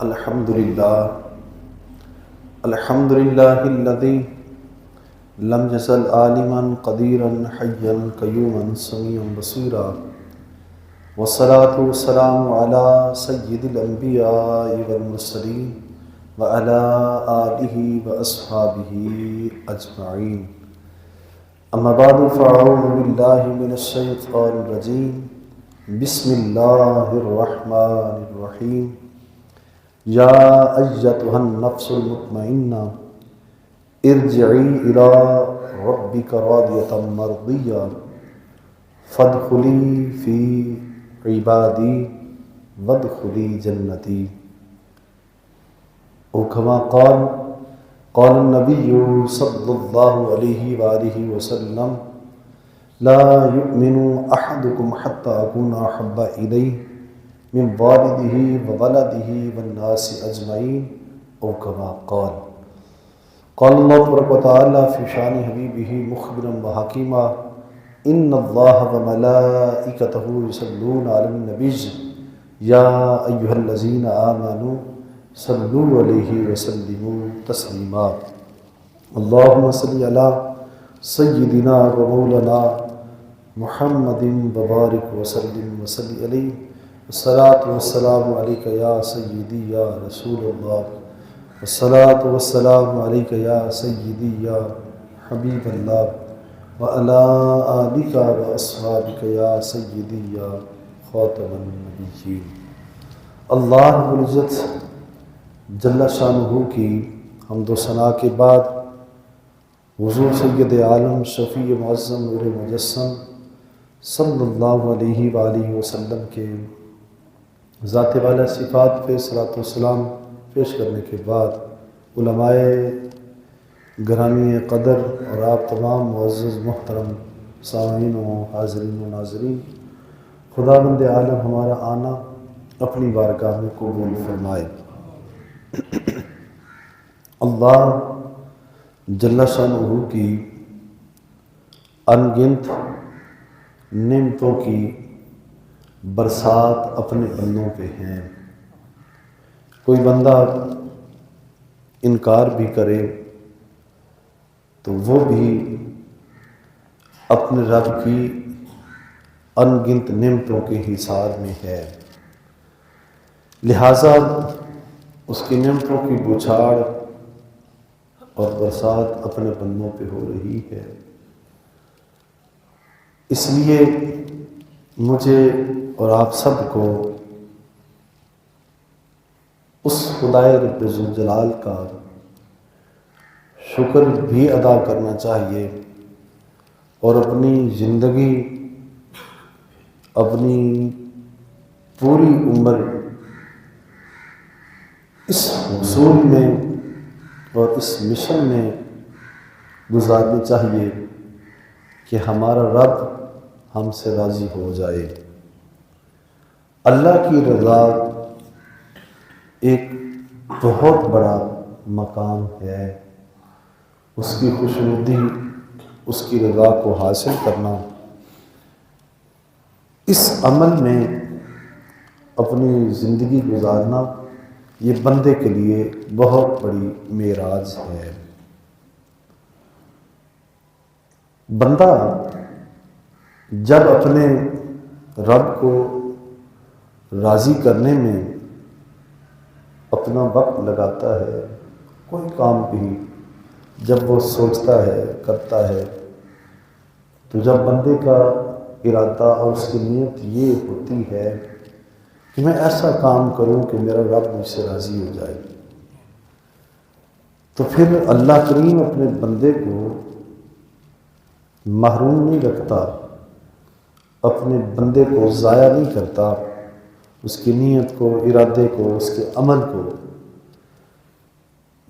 الحمد للہ الذی لم یزل عالما قدیرا حیا قیوما سمیعا بصیرا والصلاة والسلام علی سید الانبیاء والمرسلین وعلی آلہ واصحابہ اجمعین اما بعد فاعوذ باللہ من الشیطان الرجیم بسم اللہ الرحمن الرحیم یا ایتها النفس المطمئنہ ارجعی الی ربک راضیۃ مرضیہ فادخلی فی عبادی وادخلی جنتی او کما قال النبی صلی اللہ علیہ وآلہ وسلم لا یؤمن احدکم حتی اکون احب الیہ من والدہ وولدہ والناس اجمعین او کما قال اللہ تبارک و تعالی فی شان حبیبہ مخبرا وحکیما ان اللہ وملائکتہ یصلون علی النبی یا ایہا الذین آمنوا صلوا علیہ وسلموا تسلیما اللہم صلی علی سیدنا و مولانا محمد وبارک وسلم وصلی علیہ الصلاۃ والسلام علیک یا سیدی یا رسول اللہ الصلاۃ والسلام علیک یا سیدی یا حبیب اللہ وعلی آلک واصحابک یا سیدی یا خاتم النبیین۔ اللہ رب العزت جل شانہ کی حمد و ثنا کے بعد حضور سید عالم شفیع معظم نور مجسم صلی اللہ علیہ وآلہ وسلم کے ذات والا صفات پہ صلاۃ والسلام پیش کرنے کے بعد علماء گرامی قدر اور آپ تمام معزز محترم سامعین و حاضرین و ناظرین، خداوند عالم ہمارا آنا اپنی بارگاہ میں قبول فرمائے۔ اللہ جل شانہ کی انگنت نعمتوں کی برسات اپنے بندوں پہ ہیں۔ کوئی بندہ انکار بھی کرے تو وہ بھی اپنے رب کی انگنت نعمتوں کے حصار میں ہے، لہٰذا اس کی نعمتوں کی بچھاڑ اور برسات اپنے بندوں پہ ہو رہی ہے۔ اس لیے مجھے اور آپ سب کو اس خدائے رب ذوالجلال کا شکر بھی ادا کرنا چاہیے اور اپنی زندگی، اپنی پوری عمر اس حصول میں اور اس مشن میں گزارنی چاہیے کہ ہمارا رب ہم سے راضی ہو جائے۔ اللہ کی رضا ایک بہت بڑا مقام ہے، اس کی خوشنودی، اس کی رضا کو حاصل کرنا، اس عمل میں اپنی زندگی گزارنا، یہ بندے کے لیے بہت بڑی معراج ہے۔ بندہ جب اپنے رب کو راضی کرنے میں اپنا وقت لگاتا ہے، کوئی کام بھی جب وہ سوچتا ہے، کرتا ہے، تو جب بندے کا ارادہ اور اس کی نیت یہ ہوتی ہے کہ میں ایسا کام کروں کہ میرا رب مجھ سے راضی ہو جائے، تو پھر اللہ کریم اپنے بندے کو محروم نہیں رکھتا، اپنے بندے کو ضائع نہیں کرتا، اس کی نیت کو، ارادے کو، اس کے عمل کو،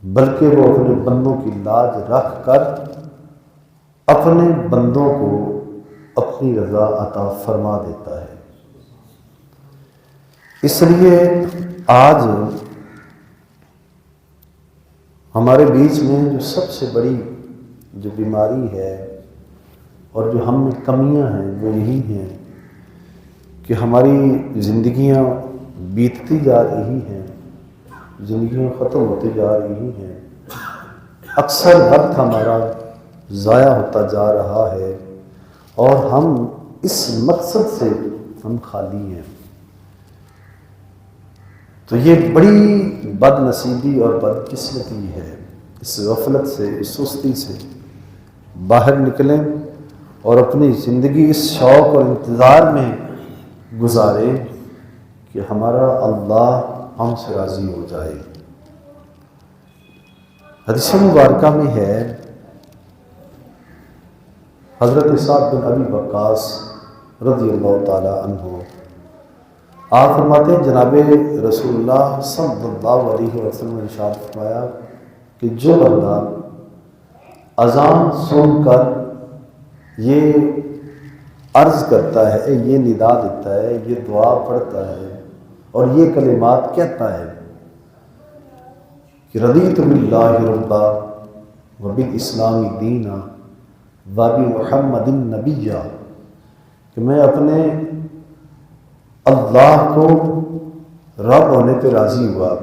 بلکہ وہ اپنے بندوں کی لاج رکھ کر اپنے بندوں کو اپنی رضا عطا فرما دیتا ہے۔ اس لیے آج ہمارے بیچ میں جو سب سے بڑی جو بیماری ہے اور جو ہم میں کمیاں ہیں وہ یہی ہیں کہ ہماری زندگیاں بیتتی جا رہی ہیں زندگیاں ختم ہوتی جا رہی ہیں، اکثر وقت ہمارا ضائع ہوتا جا رہا ہے، اور ہم اس مقصد سے ہم خالی ہیں۔ تو یہ بڑی بد نصیبی اور بدقسمتی ہے۔ اس غفلت سے، اس سستی سے باہر نکلیں اور اپنی زندگی اس شوق اور انتظار میں گزاریں کہ ہمارا اللہ ہم سے راضی ہو جائے۔ حدیث مبارکہ میں ہے، حضرت سعد بن ابی وقاص رضی اللہ تعالی عنہ آپ فرماتے ہیں، جناب رسول اللہ صلی اللہ علیہ وسلم نے ارشاد فرمایا کہ جو بندہ اذان سن کر یہ عرض کرتا ہے، یہ ندا دیتا ہے، یہ دعا پڑھتا ہے اور یہ کلمات کہتا ہے کہ رضیت باللہ ربا وبالاسلام دینا وبمحمد نبیا، کہ میں اپنے اللہ کو رب ہونے پہ راضی ہوا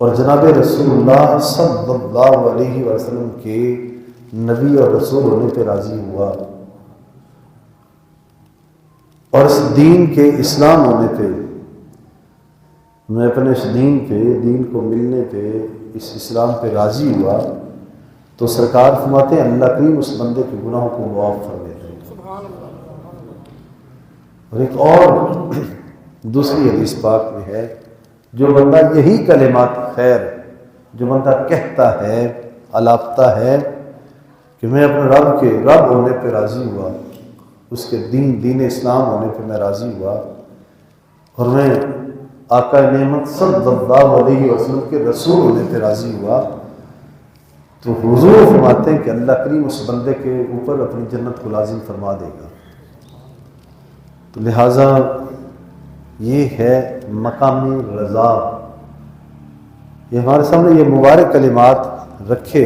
اور جناب رسول اللہ صلی اللہ علیہ وسلم کے نبی اور رسول ہونے پہ راضی ہوا، اور اس دین کے اسلام ہونے پہ، میں اپنے اس دین پہ، دین کو ملنے پہ، اس اسلام پہ راضی ہوا، تو سرکار فرماتے ہیں اللہ کریم اس بندے کے گناہوں کو معاف کر دیتے ہیں۔ اور ایک اور دوسری حدیث پاک میں ہے، جو بندہ یہی کلمات خیر جو بندہ کہتا ہے، الاپتا ہے کہ میں اپنے رب کے رب ہونے پہ راضی ہوا، اس کے دین اسلام ہونے پہ میں راضی ہوا، اور میں آقا نعمت صلی اللہ علیہ وسلم کے رسول ہونے پہ راضی ہوا، تو حضور فرماتے ہیں کہ اللہ کریم اس بندے کے اوپر اپنی جنت کو لازم فرما دے گا۔ تو لہٰذا یہ ہے مقامی رضا۔ یہ ہمارے سامنے یہ مبارک کلمات رکھے،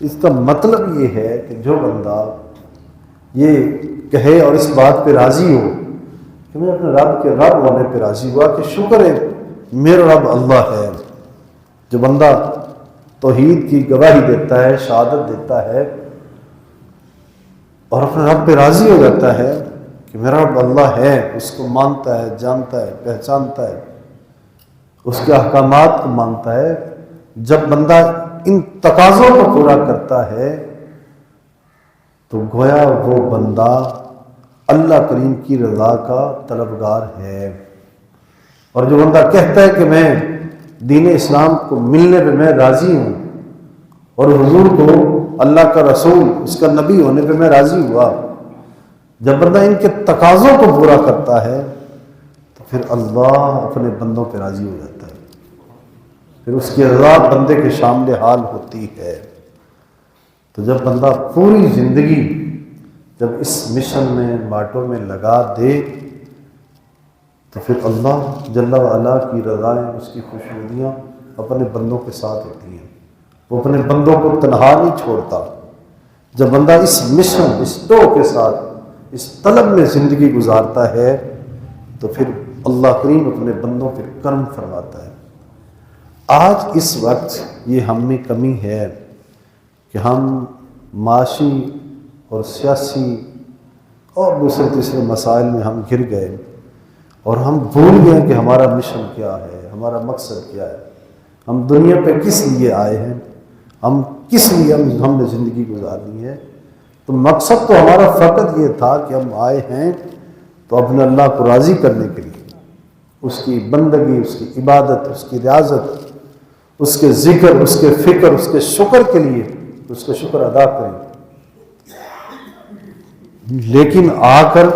اس کا مطلب یہ ہے کہ جو بندہ یہ کہے اور اس بات پہ راضی ہو کہ میں اپنے رب کے رب ہونے پہ راضی ہوا، کہ شکر ہے میرا رب اللہ ہے۔ جو بندہ توحید کی گواہی دیتا ہے، شہادت دیتا ہے اور اپنے رب پہ راضی ہو جاتا ہے کہ میرا رب اللہ ہے، اس کو مانتا ہے، جانتا ہے، پہچانتا ہے، اس کے احکامات کو مانتا ہے، جب بندہ ان تقاضوں کو پورا کرتا ہے تو گویا وہ بندہ اللہ کریم کی رضا کا طلبگار ہے۔ اور جو بندہ کہتا ہے کہ میں دین اسلام کو ملنے پہ میں راضی ہوں اور حضور کو اللہ کا رسول، اس کا نبی ہونے پہ میں راضی ہوا، جب بندہ ان کے تقاضوں کو پورا کرتا ہے تو پھر اللہ اپنے بندوں پہ راضی ہو جاتا ہے، پھر اس کی رضا بندے کے شامل حال ہوتی ہے۔ تو جب بندہ پوری زندگی جب اس مشن میں باٹوں میں لگا دے تو پھر اللہ جل وعلا کی رضائیں، اس کی خوشنودیاں اپنے بندوں کے ساتھ ہوتی ہیں، وہ اپنے بندوں کو تنہا نہیں چھوڑتا۔ جب بندہ اس مشن، اس ٹو کے ساتھ، اس طلب میں زندگی گزارتا ہے تو پھر اللہ کریم اپنے بندوں پہ کرم فرماتا ہے۔ آج اس وقت یہ ہم میں کمی ہے کہ ہم معاشی اور سیاسی اور دوسرے تیسرے مسائل میں ہم گر گئے اور ہم بھول گئے کہ ہمارا مشن کیا ہے، ہمارا مقصد کیا ہے، ہم دنیا پہ کس لیے آئے ہیں، ہم کس لیے ہم نے زندگی گزارنی ہے۔ تو مقصد تو ہمارا فقط یہ تھا کہ ہم آئے ہیں تو اپنے اللہ کو راضی کرنے کے لیے، اس کی بندگی، اس کی عبادت، اس کی ریاضت، اس کے ذکر، اس کے فکر، اس کے شکر کے لیے اس کا شکر ادا کریں۔ لیکن آ کر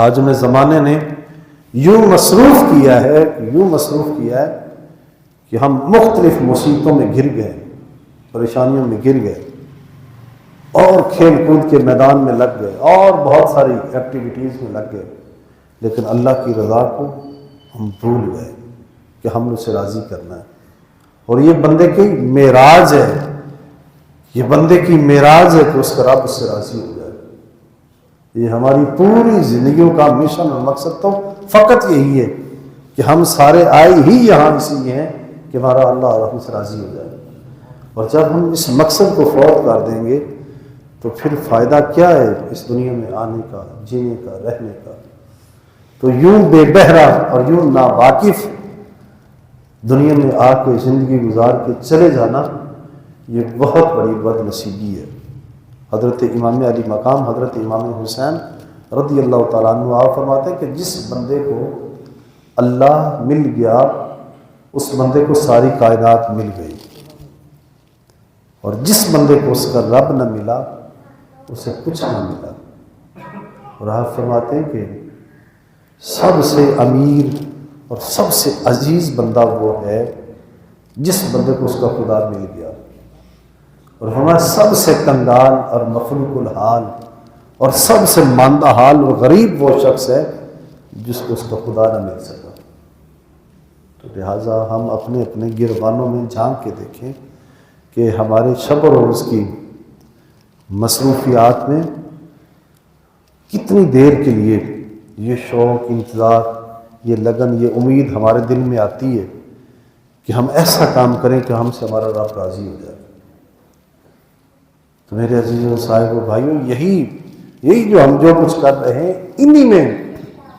آج میں زمانے نے یوں مصروف کیا ہے کہ ہم مختلف مصیبتوں میں گر گئے، پریشانیوں میں گر گئے، اور کھیل کود کے میدان میں لگ گئے اور بہت ساری ایکٹیویٹیز میں لگ گئے، لیکن اللہ کی رضا کو ہم بھول گئے کہ ہم نے اسے راضی کرنا ہے۔ اور یہ بندے کی معراج ہے، یہ بندے کی معراج ہے کہ اس کا رب اس سے راضی ہو جائے۔ یہ ہماری پوری زندگیوں کا مشن اور مقصد تو فقط یہی ہے کہ ہم سارے آئے ہی یہاں اس لیے ہیں کہ ہمارا اللہ ہم سے راضی ہو جائے، اور جب ہم اس مقصد کو فوت کر دیں گے تو پھر فائدہ کیا ہے اس دنیا میں آنے کا، جینے کا، رہنے کا؟ تو یوں بے بہرا اور یوں ناواقف دنیا میں آ کے زندگی گزار کے چلے جانا، یہ بہت بڑی بد نصیبی ہے۔ حضرت امام علی مقام حضرت امام حسین رضی اللہ تعالیٰ عنہ آپ فرماتے ہیں کہ جس بندے کو اللہ مل گیا اس بندے کو ساری کائنات مل گئی، اور جس بندے کو اس کا رب نہ ملا اسے کچھ نہ ملا۔ اور آپ فرماتے ہیں کہ سب سے امیر اور سب سے عزیز بندہ وہ ہے جس بندے کو اس کا خدا مل گیا، اور ہمارا سب سے کنگال اور مفلوق الحال اور سب سے ماندہ حال اور غریب وہ شخص ہے جس کو اس کا خدا نہ مل سکا۔ تو لہٰذا ہم اپنے اپنے گربانوں میں جھانک کے دیکھیں کہ ہمارے شب و روز کی مصروفیات میں کتنی دیر کے لیے یہ شوق، انتظار، یہ لگن، یہ امید ہمارے دل میں آتی ہے کہ ہم ایسا کام کریں کہ ہم سے ہمارا رب راضی ہو جائے۔ تو میرے عزیزوں، صاحبوں، بھائیوں، یہی جو ہم جو کچھ کر رہے ہیں انہی میں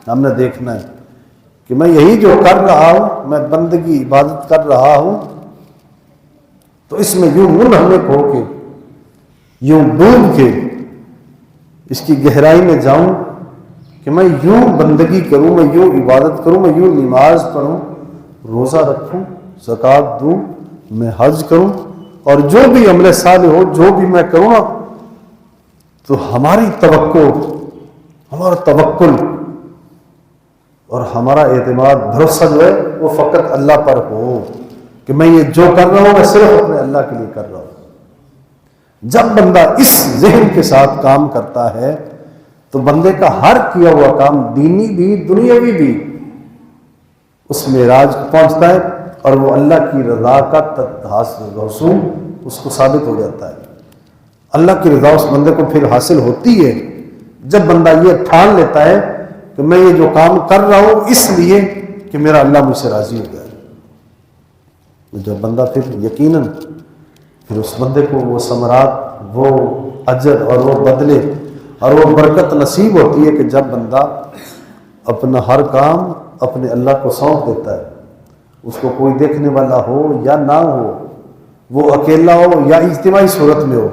ہم نے دیکھنا ہے کہ میں یہی جو کر رہا ہوں، میں بندگی عبادت کر رہا ہوں، تو اس میں یوں منہمک ہو کے، یوں ڈوب کے اس کی گہرائی میں جاؤں کہ میں یوں بندگی کروں، میں یوں عبادت کروں، میں یوں نماز پڑھوں، روزہ رکھوں، زکوٰۃ دوں، میں حج کروں، اور جو بھی عمل صالح ہو، جو بھی میں کروں نا، تو ہماری توقع، ہمارا توکل اور ہمارا اعتماد، بھروسہ جو ہے وہ فقط اللہ پر ہو کہ میں یہ جو کر رہا ہوں میں صرف اپنے اللہ کے لیے کر رہا ہوں۔ جب بندہ اس ذہن کے ساتھ کام کرتا ہے تو بندے کا ہر کیا ہوا کام، دینی بھی دنیاوی بھی، اس معراج کو پہنچتا ہے اور وہ اللہ کی رضا کا حصول اس کو ثابت ہو جاتا ہے۔ اللہ کی رضا اس بندے کو پھر حاصل ہوتی ہے جب بندہ یہ ٹھان لیتا ہے کہ میں یہ جو کام کر رہا ہوں اس لیے کہ میرا اللہ مجھ سے راضی ہو جائے۔ جب بندہ پھر یقیناً پھر اس بندے کو وہ ثمرات، وہ اجر اور وہ بدلے اور وہ برکت نصیب ہوتی ہے کہ جب بندہ اپنا ہر کام اپنے اللہ کو سونپ دیتا ہے، اس کو کوئی دیکھنے والا ہو یا نہ ہو، وہ اکیلا ہو یا اجتماعی صورت میں ہو،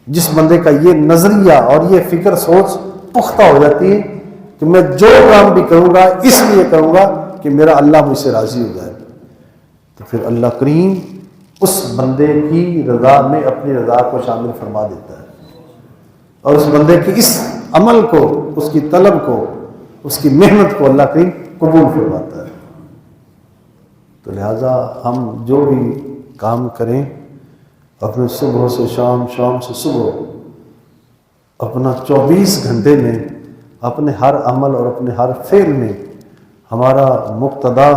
جس بندے کا یہ نظریہ اور یہ فکر سوچ پختہ ہو جاتی ہے کہ میں جو کام بھی کروں گا اس لیے کروں گا کہ میرا اللہ مجھ سے راضی ہو جائے، تو پھر اللہ کریم اس بندے کی رضا میں اپنی رضا کو شامل فرما دیتا ہے، اور اس بندے کی اس عمل کو، اس کی طلب کو، اس کی محنت کو اللہ کریم قبول فرماتا ہے۔ تو لہٰذا ہم جو بھی کام کریں اپنے صبح سے شام، شام سے صبح، اپنا 24 گھنٹے میں اپنے ہر عمل اور اپنے ہر فعل میں ہمارا مقتدا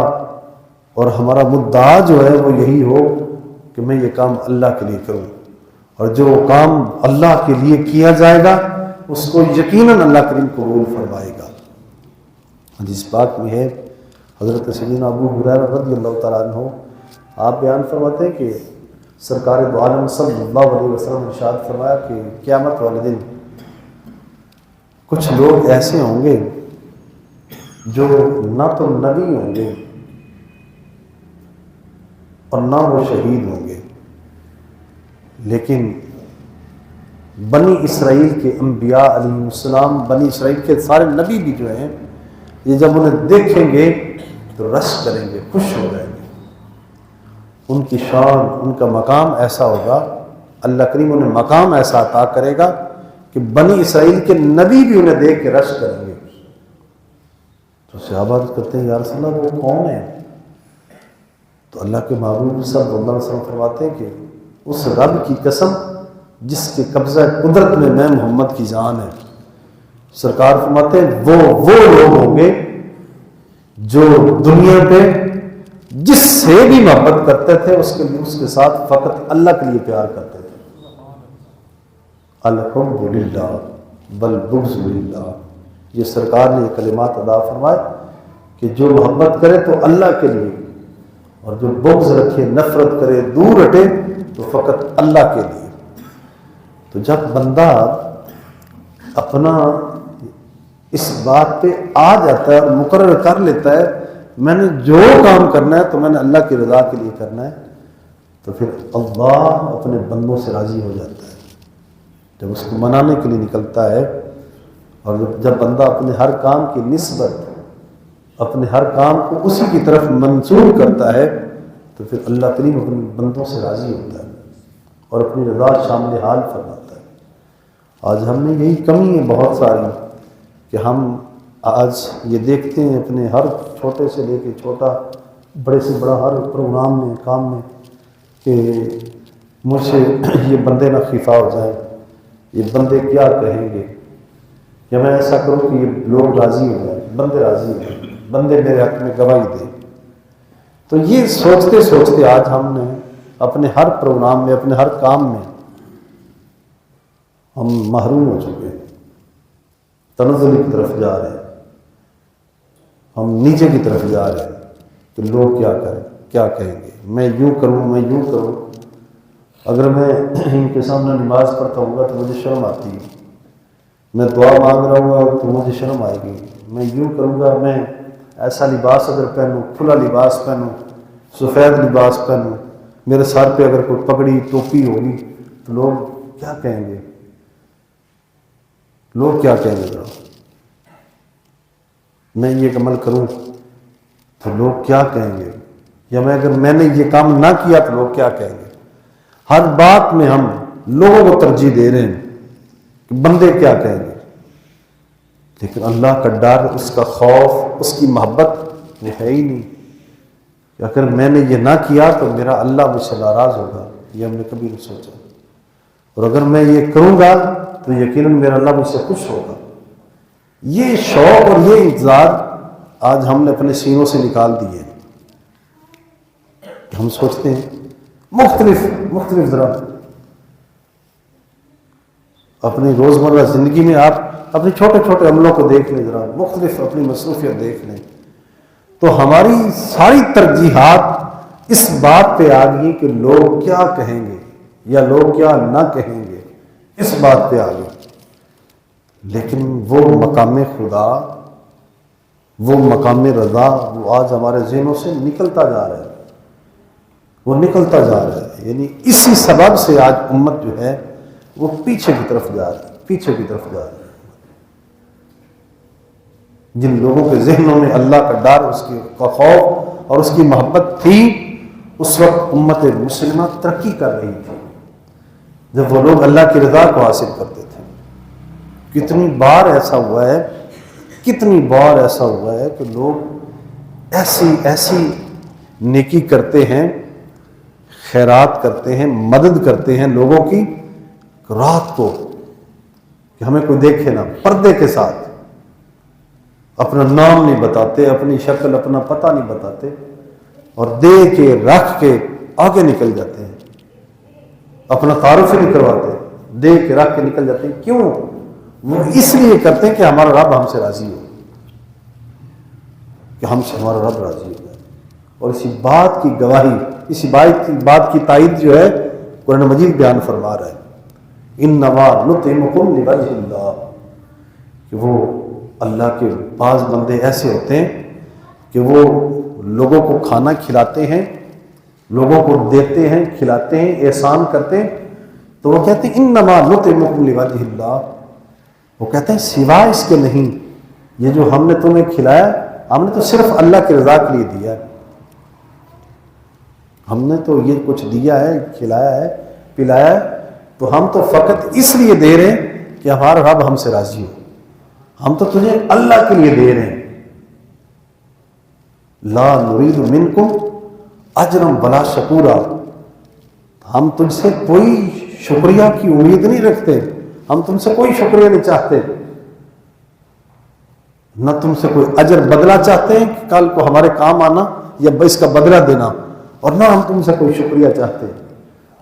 اور ہمارا مدعا جو ہے وہ یہی ہو کہ میں یہ کام اللہ کے لیے کروں، اور جو کام اللہ کے لیے کیا جائے گا اس کو یقیناً اللہ کریم قبول فرمائے گا۔ حدیث پاک میں ہے، حضرت سیدنا ابو ہریرہ رضی اللہ تعالیٰ عنہ آپ بیان فرماتے ہیں کہ سرکار دو عالم صلی اللہ علیہ وسلم نے ارشاد فرمایا کہ قیامت والے دن کچھ لوگ ایسے ہوں گے جو نہ تو نبی ہوں گے اور نہ وہ شہید ہوں گے، لیکن بنی اسرائیل کے انبیاء علیہ السلام، بنی اسرائیل کے سارے نبی بھی جو ہیں، یہ جب انہیں دیکھیں گے تو رش کریں گے، خوش ہو جائیں گے۔ ان کی شان، ان کا مقام ایسا ہوگا، اللہ کریم انہیں مقام ایسا عطا کرے گا کہ بنی اسرائیل کے نبی بھی انہیں دیکھ کے رش کریں گے۔ تو صحابہ کرتے ہیں یا رسول اللہ وہ کون ہے؟ تو اللہ کے محبوب صلی اللہ علیہ وسلم فرماتے ہیں کہ اس رب کی قسم جس کے قبضہ قدرت میں میں محمد کی جان ہے، سرکار فرماتے ہیں وہ لوگ ہوں گے جو دنیا پہ جس سے بھی محبت کرتے تھے اس کے ساتھ فقط اللہ کے لیے پیار کرتے تھے۔ الحب للہ والبغض للہ، یہ سرکار نے یہ کلمات ادا فرمائے کہ جو محبت کرے تو اللہ کے لیے، اور جو بغض رکھے، نفرت کرے، دور ہٹے تو فقط اللہ کے لیے۔ تو جب بندہ اپنا اس بات پہ آ جاتا ہے اور مقرر کر لیتا ہے میں نے جو کام کرنا ہے تو میں نے اللہ کی رضا کے لیے کرنا ہے، تو پھر اللہ اپنے بندوں سے راضی ہو جاتا ہے جب اس کو منانے کے لیے نکلتا ہے۔ اور جب بندہ اپنے ہر کام کی نسبت، اپنے ہر کام کو اسی کی طرف منسوب کرتا ہے تو پھر اللہ کریم اپنے بندوں سے راضی ہوتا ہے اور اپنی رضا شامل حال فرماتا ہے۔ آج ہم میں یہی کمی ہے بہت ساری کہ ہم آج یہ دیکھتے ہیں اپنے ہر چھوٹے سے لے کے چھوٹا، بڑے سے بڑا ہر پروگرام میں، کام میں، کہ مجھ سے یہ بندے نہ خفا ہو جائیں، یہ بندے کیا کہیں گے، یا میں ایسا کروں کہ یہ لوگ راضی ہو جائیں، بندے راضی ہو جائیں، بندے میرے حق میں گواہی دیں۔ تو یہ سوچتے سوچتے آج ہم نے اپنے ہر پروگرام میں، اپنے ہر کام میں ہم محروم ہو چکے ہیں، تنزل کی طرف جا رہے ہیں، ہم نیچے کی طرف جا رہے ہیں کہ لوگ کیا کریں، کیا کہیں گے، میں یوں کروں، میں یوں کروں۔ اگر میں ان کے سامنے نماز پڑھتا ہوں گا تو مجھے شرم آتی ہے، میں دعا مانگ رہا ہوں گا تو مجھے شرم آئے گی، میں یوں کروں گا، میں ایسا لباس اگر پہنوں، کھلا لباس پہنوں، سفید لباس پہنوں، میرے سر پہ اگر کوئی پگڑی ٹوپی ہوگی تو لوگ کیا کہیں گے، لوگ کیا کہیں گے، میں یہ عمل کروں تو لوگ کیا کہیں گے، یا اگر میں نے یہ کام نہ کیا تو لوگ کیا کہیں گے۔ ہر بات میں ہم لوگوں کو ترجیح دے رہے ہیں کہ بندے کیا کہیں گے، لیکن اللہ کا ڈر، اس کا خوف، اس کی محبت وہ ہے ہی نہیں کہ اگر میں نے یہ نہ کیا تو میرا اللہ مجھ سے ناراض ہوگا، یہ ہم نے کبھی نہیں سوچا، اور اگر میں یہ کروں گا تو یقیناً میرا اللہ مجھ سے خوش ہوگا۔ یہ شوق اور یہ انتظار آج ہم نے اپنے سینوں سے نکال دیے۔ ہم سوچتے ہیں مختلف ذرا اپنی روزمرہ زندگی میں آپ اپنے چھوٹے چھوٹے عملوں کو دیکھ لیں، ذرا مختلف اپنی مصروفیت دیکھ لیں، تو ہماری ساری ترجیحات اس بات پہ آ گئی کہ لوگ کیا کہیں گے یا لوگ کیا نہ کہیں گے، اس بات پہ آ گئی۔ لیکن وہ مقام خدا، وہ مقام رضا، وہ آج ہمارے ذہنوں سے نکلتا جا رہا ہے، وہ نکلتا جا رہا ہے۔ یعنی اسی سبب سے آج امت جو ہے وہ پیچھے کی طرف جا رہی ہے، پیچھے کی طرف جا رہی ہے۔ جن لوگوں کے ذہنوں میں اللہ کا ڈر، اس کا خوف اور اس کی محبت تھی، اس وقت امت مسلمہ ترقی کر رہی تھی جب وہ لوگ اللہ کی رضا کو حاصل کرتے تھے۔ کتنی بار ایسا ہوا ہے، کتنی بار ایسا ہوا ہے کہ لوگ ایسی نیکی کرتے ہیں، خیرات کرتے ہیں، مدد کرتے ہیں لوگوں کی، رات کو کہ ہمیں کوئی دیکھے نہ، پردے کے ساتھ، اپنا نام نہیں بتاتے، اپنی شکل، اپنا پتہ نہیں بتاتے، اور دے کے رکھ کے آگے نکل جاتے ہیں، اپنا تعارف ہی نہیں کرواتے، دے کے رکھ کے نکل جاتے ہیں۔ کیوں؟ وہ اس لیے کرتے ہیں کہ ہمارا رب ہم سے راضی ہو، کہ ہم سے ہمارا رب راضی ہو جائے۔ اور اسی بات کی گواہی، اسی بات کی تائید جو ہے قرآن مجید بیان فرما رہا ہے، انما نطعمکم لوجہ اللہ، کہ وہ اللہ کے بعض بندے ایسے ہوتے ہیں کہ وہ لوگوں کو کھانا کھلاتے ہیں، لوگوں کو دیتے ہیں، کھلاتے ہیں، احسان کرتے ہیں، تو وہ کہتے ہیں انما نطعمکم لوجہ اللہ، وہ کہتے ہیں سوائے اس کے نہیں، یہ جو ہم نے تمہیں کھلایا ہم نے تو صرف اللہ کی رضا کے لیے دیا ہے، ہم نے تو یہ کچھ دیا ہے، کھلایا ہے، پلایا ہے، تو ہم تو فقط اس لیے دے رہے ہیں کہ ہمارا رب ہم سے راضی ہو، ہم تو تجھے اللہ کے لیے دے رہے ہیں۔ لا نرید منکم اجرا ولا شکورا، ہم تجھ سے کوئی شکریہ کی امید نہیں رکھتے، ہم تم سے کوئی شکریہ نہیں چاہتے، نہ تم سے کوئی اجر بدلہ چاہتے ہیں کہ کل کو ہمارے کام آنا یا اس کا بدلہ دینا، اور نہ ہم تم سے کوئی شکریہ چاہتے ہیں،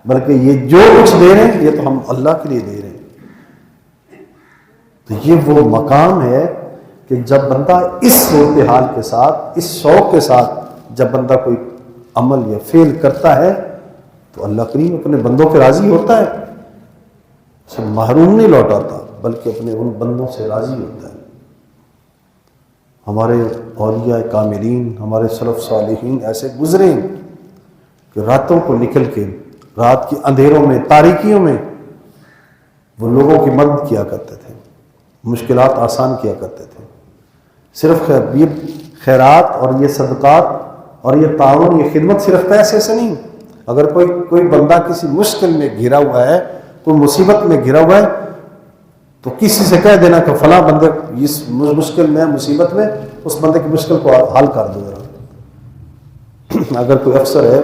بلکہ یہ جو کچھ دے رہے ہیں یہ تو ہم اللہ کے لیے دے رہے ہیں۔ تو یہ وہ مقام ہے کہ جب بندہ اس صورتحال کے ساتھ، اس شوق کے ساتھ جب بندہ کوئی عمل یا فعل کرتا ہے تو اللہ کریم اپنے بندوں پہ راضی ہوتا ہے، اسے محروم نہیں لوٹاتا بلکہ اپنے ان بندوں سے راضی ہوتا ہے۔ ہمارے اولیاء کاملین، ہمارے سلف صالحین ایسے گزرے کہ راتوں کو نکل کے، رات کے اندھیروں میں، تاریکیوں میں وہ لوگوں کی مدد کیا کرتے تھے، مشکلات آسان کیا کرتے تھے۔ صرف یہ خیرات اور یہ صدقات اور یہ تعاون، یہ خدمت صرف پیسے سے نہیں۔ اگر کوئی بندہ کسی مشکل میں گھرا ہوا ہے، کوئی مصیبت میں گھرا ہوا ہے، تو کسی سے کہہ دینا کہ فلاں بندے اس مشکل میں، مصیبت میں، اس بندے کی مشکل کو حل کر دو ذرا۔ اگر کوئی افسر ہے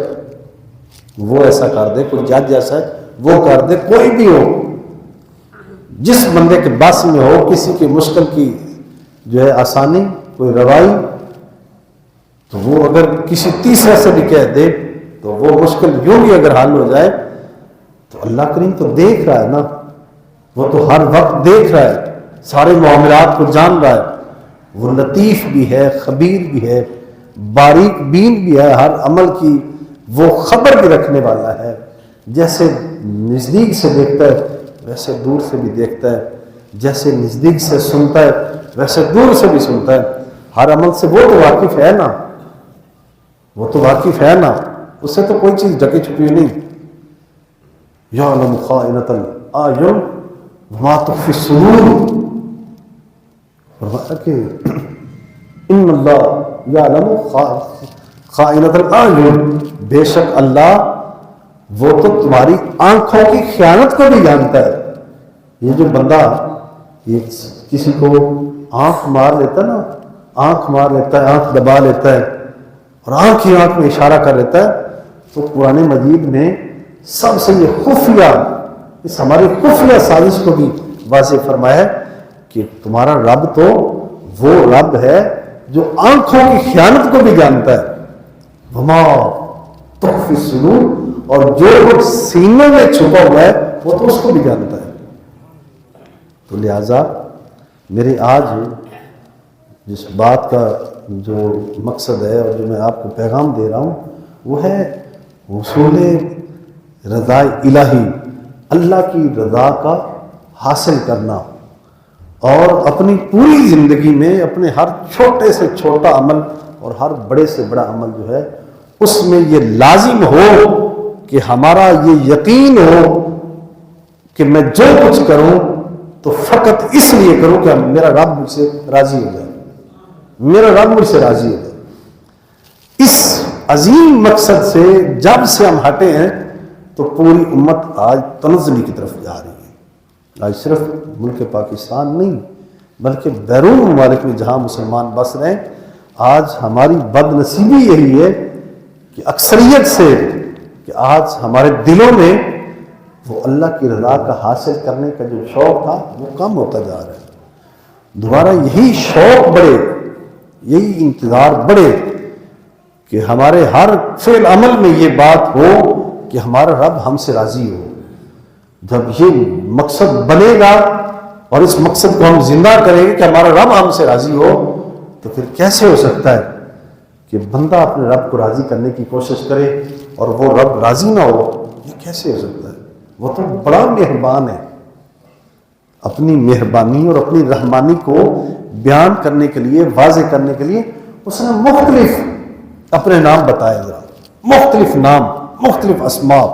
وہ ایسا کر دے، کوئی جج ایسا ہے وہ کر دے، کوئی بھی ہو، جس بندے کے بس میں ہو کسی کی مشکل کی جو ہے آسانی، کوئی روائی، تو وہ اگر کسی تیسرے سے بھی کہہ دے تو وہ مشکل یوں بھی اگر حل ہو جائے تو اللہ کریم تو دیکھ رہا ہے نا، وہ تو ہر وقت دیکھ رہا ہے، سارے معاملات کو جان رہا ہے، وہ لطیف بھی ہے، خبیر بھی ہے، باریک بین بھی ہے، ہر عمل کی وہ خبر بھی رکھنے والا ہے۔ جیسے نزدیک سے دیکھتا ہے ویسے دور سے بھی دیکھتا ہے، جیسے نزدیک سے سنتا ہے ویسے دور سے بھی سنتا ہے، ہر عمل سے وہ تو واقف ہے نا، وہ تو واقف ہے نا، اس سے تو کوئی چیز ڈکی چھپی نہیں۔ یعلم خائنۃ الاعین وما تخفی الصدور، فرمایا کہ ان اللہ یعلم خائنۃ الاعین، بے شک اللہ وہ تو تمہاری آنکھوں کی خیانت کو بھی جانتا ہے۔ یہ جو بندہ یہ کسی کو آنکھ مار لیتا ہے نا، آنکھ مار لیتا ہے، آنکھ دبا لیتا ہے اور آنکھ ہی آنکھ میں اشارہ کر لیتا ہے، تو قرآن مجید میں سب سے یہ خفیہ، اس ہماری خفیہ سازش کو بھی واضح فرمایا ہے کہ تمہارا رب تو وہ رب ہے جو آنکھوں کی خیانت کو بھی جانتا ہے، وما تخفی الصدور، اور جو کچھ سینوں میں چھپا ہوا ہے وہ تو اس کو بھی جانتا ہے۔ تو لہذا میرے آج جس بات کا جو مقصد ہے اور جو میں آپ کو پیغام دے رہا ہوں وہ ہے حصول رضا الہی، اللہ کی رضا کا حاصل کرنا، اور اپنی پوری زندگی میں اپنے ہر چھوٹے سے چھوٹا عمل اور ہر بڑے سے بڑا عمل جو ہے اس میں یہ لازم ہو کہ ہمارا یہ یقین ہو کہ میں جو کچھ کروں تو فقط اس لیے کروں کہ میرا رب مجھ سے راضی ہو جائے، میرا رب مجھ سے راضی ہو جائے۔ اس عظیم مقصد سے جب سے ہم ہٹے ہیں تو پوری امت آج تنزلی کی طرف جا رہی ہے۔ آج صرف ملک پاکستان نہیں بلکہ بیرون ممالک میں جہاں مسلمان بس رہے ہیں، آج ہماری بد نصیبی یہی ہے کہ اکثریت سے کہ آج ہمارے دلوں میں وہ اللہ کی رضا کا حاصل کرنے کا جو شوق تھا وہ کم ہوتا جا رہا ہے۔ دوبارہ یہی شوق بڑھے، یہی انتظار بڑھے کہ ہمارے ہر فعل عمل میں یہ بات ہو کہ ہمارا رب ہم سے راضی ہو۔ جب یہ مقصد بنے گا اور اس مقصد کو ہم زندہ کریں گے کہ ہمارا رب ہم سے راضی ہو، تو پھر کیسے ہو سکتا ہے کہ بندہ اپنے رب کو راضی کرنے کی کوشش کرے اور وہ رب راضی نہ ہو؟ یہ کیسے ہو سکتا ہے؟ وہ تو بڑا مہربان ہے۔ اپنی مہربانی اور اپنی رحمانی کو بیان کرنے کے لیے، واضح کرنے کے لیے اس نے مختلف اپنے نام بتائے، ذرا مختلف نام، مختلف اسماء۔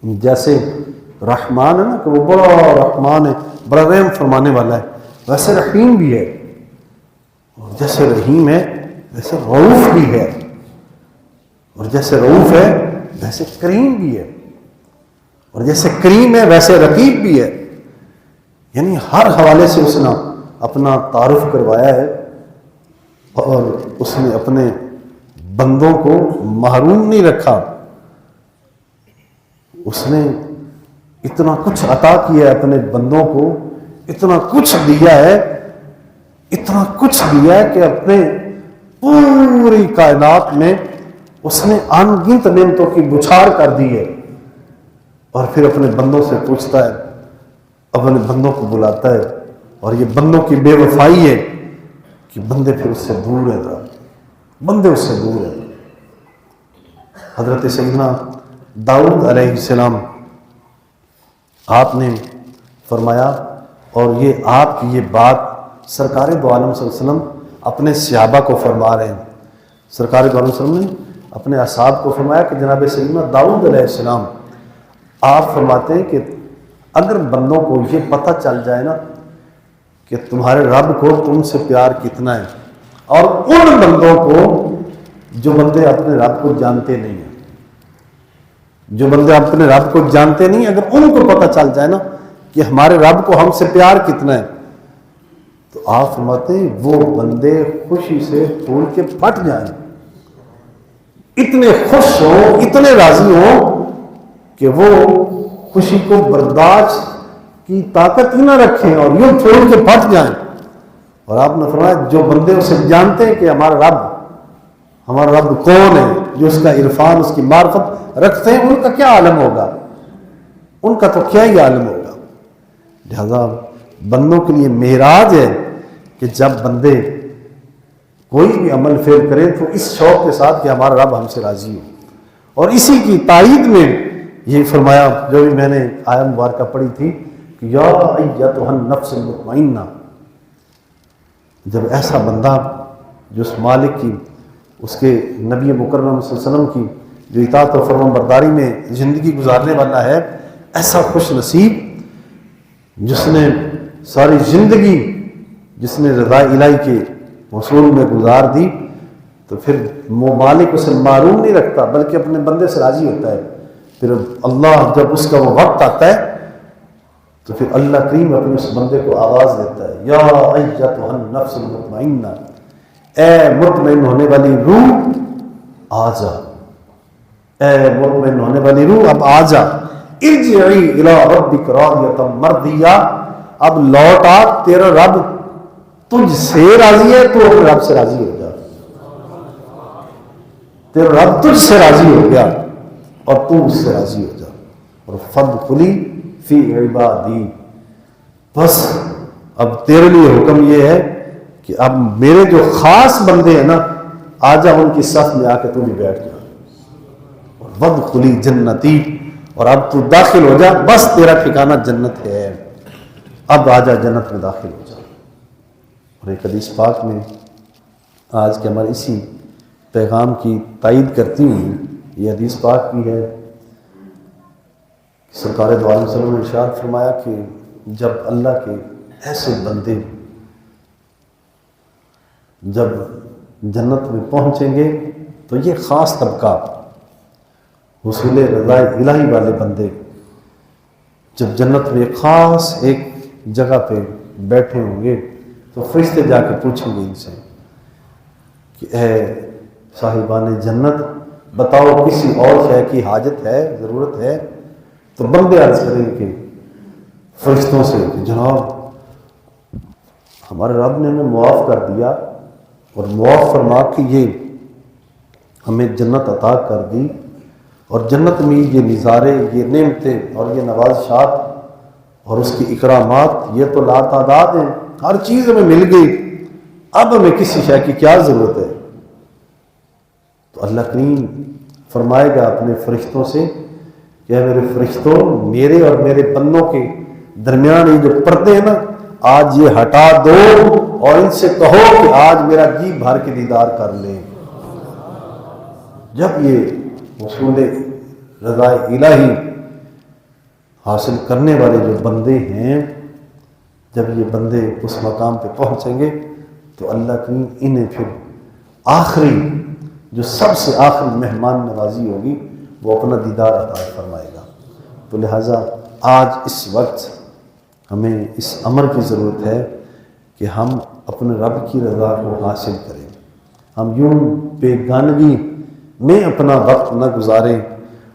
جیسے رحمان ہے نا کہ وہ بڑا رحمان ہے، بڑا رحم فرمانے والا ہے، ویسے رحیم بھی ہے، اور جیسے رحیم ہے ویسے رؤوف بھی ہے، اور جیسے رؤوف ہے ویسے کریم بھی ہے، اور جیسے کریم ہے ویسے رقیب بھی ہے۔ یعنی ہر حوالے سے اس نے اپنا تعارف کروایا ہے، اور اس نے اپنے بندوں کو محروم نہیں رکھا۔ اس نے اتنا کچھ عطا کیا ہے اپنے بندوں کو، اتنا کچھ دیا ہے، اتنا کچھ دیا ہے کہ اپنے پوری کائنات میں اس نے ان گنت نعمتوں کی بچھاڑ کر دی ہے، اور پھر اپنے بندوں سے پوچھتا ہے، اپنے بندوں کو بلاتا ہے اور یہ بندوں کی بے وفائی ہے کہ بندے پھر اس سے دور ہیں، بندے اس سے دور ہیں۔ حضرت سیدنا داؤد علیہ السلام آپ نے فرمایا، اور یہ آپ کی یہ بات سرکار دو عالم صلی اللہ علیہ وسلم اپنے صحابہ کو فرما رہے ہیں۔ سرکار دو عالم صلی اللہ علیہ وسلم نے اپنے اصحاب کو فرمایا کہ جناب سیدنا داؤد علیہ السلام آپ فرماتے ہیں کہ اگر بندوں کو یہ پتہ چل جائے نا کہ تمہارے رب کو تم سے پیار کتنا ہے، اور ان بندوں کو جو بندے اپنے رب کو جانتے نہیں ہیں، جو بندے اپنے رب کو جانتے نہیں، اگر ان کو پتہ چل جائے نا کہ ہمارے رب کو ہم سے پیار کتنا ہے، تو آپ فرماتے ہیں وہ بندے خوشی سے پھول کے پھٹ جائیں، اتنے خوش ہوں، اتنے راضی ہوں کہ وہ خوشی کو برداشت کی طاقت ہی نہ رکھیں اور یوں پھول کے پھٹ جائیں۔ اور آپ نے فرمایا جو بندے اسے جانتے ہیں کہ ہمارا رب کون ہے، جو اس کا عرفان، اس کی معرفت رکھتے ہیں، ان کا کیا عالم ہوگا، ان کا تو کیا ہی عالم ہوگا۔ لہذا بندوں کے لیے معراج ہے کہ جب بندے کوئی بھی عمل فعل کریں تو اس شوق کے ساتھ کہ ہمارا رب ہم سے راضی ہو، اور اسی کی تائید میں یہ فرمایا جو بھی میں نے آیہ مبارکہ پڑھی تھی کہ یا ایتھا النفس المطمئنہ، جب ایسا بندہ جو اس مالک کی، اس کے نبی مکرم صلی اللہ علیہ وسلم کی جو اطاعت و فرمان برداری میں زندگی گزارنے والا ہے، ایسا خوش نصیب جس نے ساری زندگی جس نے رضا الہی کے حصول میں گزار دی، تو پھر وہ مالک اسے معروم نہیں رکھتا بلکہ اپنے بندے سے راضی ہوتا ہے۔ پھر اللہ جب اس کا وہ وقت آتا ہے تو پھر اللہ کریم اپنے اس بندے کو آواز دیتا ہے، یا ایتھا النفس المطمئنہ، اے مطمئن ہونے والی روح آ جا، اے مطمئن ہونے والی روح اب آ جا، ارجعی الی ربک راضیۃ مرضیہ، اب لوٹ آ، تیرا رب تجھ سے راضی ہے، تو اپنے رب سے راضی ہو جا، تیرا رب تجھ سے راضی ہو گیا اور تو اس سے راضی ہو جا، اور فادخلی فی عبادی، بس اب تیرے لیے حکم یہ ہے کہ اب میرے جو خاص بندے ہیں نا، آ جا ان کی صف میں آ کے تو بھی بیٹھ جا، اور وادخلی جنتی، اور اب تو داخل ہو جا، بس تیرا ٹھکانہ جنت ہے، اب آ جا جنت میں داخل ہو جا۔ اور ایک حدیث پاک میں آج کے ہمارے اسی پیغام کی تائید کرتی ہوئی یہ حدیث پاک بھی ہے، سرکار دو عالم صلی اللہ علیہ وسلم نے ارشاد فرمایا کہ جب اللہ کے ایسے بندے جب جنت میں پہنچیں گے تو یہ خاص طبقہ حصول رضا الہی والے بندے جب جنت میں خاص ایک جگہ پہ بیٹھے ہوں گے تو فرشتے جا کے پوچھیں گے ان سے کہ اے صاحبان جنت، بتاؤ کسی اور شے کی حاجت ہے، ضرورت ہے؟ تو بندے عرض کریں کہ فرشتوں سے کہ جناب ہمارے رب نے ہمیں معاف کر دیا، اور معاف فرما کے یہ ہمیں جنت عطا کر دی، اور جنت میں یہ نظارے، یہ نعمتیں اور یہ نوازشات اور اس کی اکرامات یہ تو لاتعداد ہیں، ہر چیز ہمیں مل گئی، اب ہمیں کسی شے کی کیا ضرورت ہے؟ تو اللہ کریم فرمائے گا اپنے فرشتوں سے کہ اے میرے فرشتوں، میرے اور میرے بندوں کے درمیان یہ جو پردے ہیں نا، آج یہ ہٹا دو اور ان سے کہو کہ آج میرا جی بھر کے دیدار کر لیں۔ جب یہ حصول رضا الہی حاصل کرنے والے جو بندے ہیں، جب یہ بندے اس مقام پہ پہنچیں گے تو اللہ کی انہیں پھر آخری جو سب سے آخری مہمان نوازی ہوگی وہ اپنا دیدار عطا فرمائے گا۔ تو لہٰذا آج اس وقت ہمیں اس امر کی ضرورت ہے کہ ہم اپنے رب کی رضا کو حاصل کریں، ہم یوں بیگانگی میں اپنا وقت نہ گزاریں،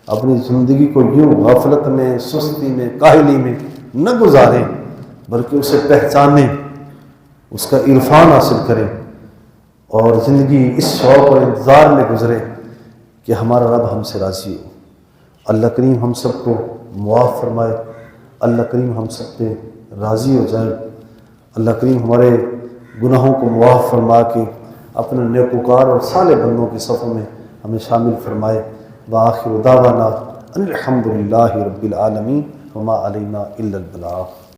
اپنی زندگی کو یوں غفلت میں، سستی میں، کاہلی میں نہ گزاریں، بلکہ اسے پہچانیں، اس کا عرفان حاصل کریں، اور زندگی اس شوق اور انتظار میں گزرے کہ ہمارا رب ہم سے راضی ہو۔ اللہ کریم ہم سب کو معاف فرمائے، اللہ کریم ہم سب پہ راضی ہو جائے، اللہ کریم ہمارے گناہوں کو معاف فرما کے اپنے نیکوکار اور صالح بندوں کے صفوں میں ہمیں شامل فرمائے۔ وآخر دعوانا ان الحمد للہ رب العالمین وما علینا الا البلاغ۔